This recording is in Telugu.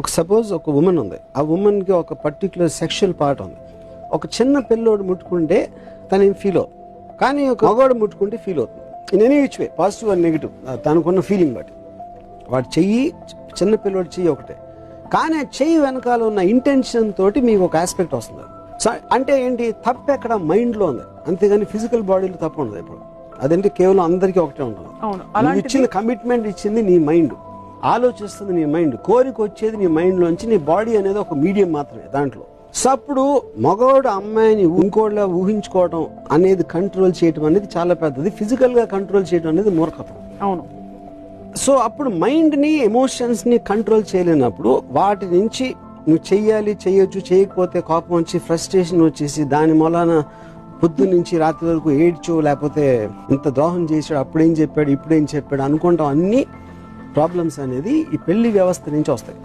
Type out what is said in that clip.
ఒక సపోజ్ ఒక ఉమెన్ ఉంది, ఆ ఉమెన్కి ఒక పర్టికులర్ సెక్షువల్ పార్ట్ ఉంది. ఒక చిన్న పిల్లోడు ముట్టుకుంటే తనేం ఫీల్ అవుతుంది, కానీ ఒక మగవాడు ముట్టుకుంటే ఫీల్ అవుతుంది. In any which way, positive and negative, తనకున్న ఫీలింగ్ బట్టి. వాడు చెయ్యి, చిన్న పిల్లోడు చెయ్యి ఒకటే, కానీ ఆ చెయ్యి వెనకాల ఉన్న ఇంటెన్షన్ తోటి మీకు ఒక ఆస్పెక్ట్ వస్తుంది. అంటే ఏంటి, తప్పు ఎక్కడ మైండ్లో ఉంది, అంతేగాని ఫిజికల్ బాడీలో తప్పు ఉండదు ఇప్పుడు. అదంటే కేవలం అందరికీ ఒకటే ఉంటుంది. నువ్వు ఇచ్చిన కమిట్మెంట్ ఇచ్చింది నీ మైండ్, ఆలోచిస్తుంది నీ మైండ్, కోరిక వచ్చేది నీ మైండ్ లోంచి. నీ బాడీ అనేది ఒక మీడియం మాత్రమే దాంట్లో. సో అప్పుడు మగవాడు అమ్మాయిని ఇంకోళ్ళ ఊహించుకోవడం అనేది, కంట్రోల్ చేయడం అనేది చాలా పెద్దది. ఫిజికల్ గా కంట్రోల్ చేయడం అనేది మూర్ఖత్వం. అవును. సో అప్పుడు మైండ్ ని, ఎమోషన్స్ ని కంట్రోల్ చేయలేనప్పుడు వాటి నుంచి నువ్వు చెయ్యాలి, చేయొచ్చు, చేయకపోతే కోపం వచ్చి ఫ్రస్ట్రేషన్ వచ్చేసి దాని మూలాన పొద్దు నుంచి రాత్రి వరకు ఏడ్చో, లేకపోతే ఇంత ద్రోహం చేశాడు, అప్పుడేం చెప్పాడు, ఇప్పుడేం చెప్పాడు అనుకుంటాం. అన్ని ప్రాబ్లమ్స్ అనేది ఈ పెళ్లి వ్యవస్థ నుంచి వస్తాయి.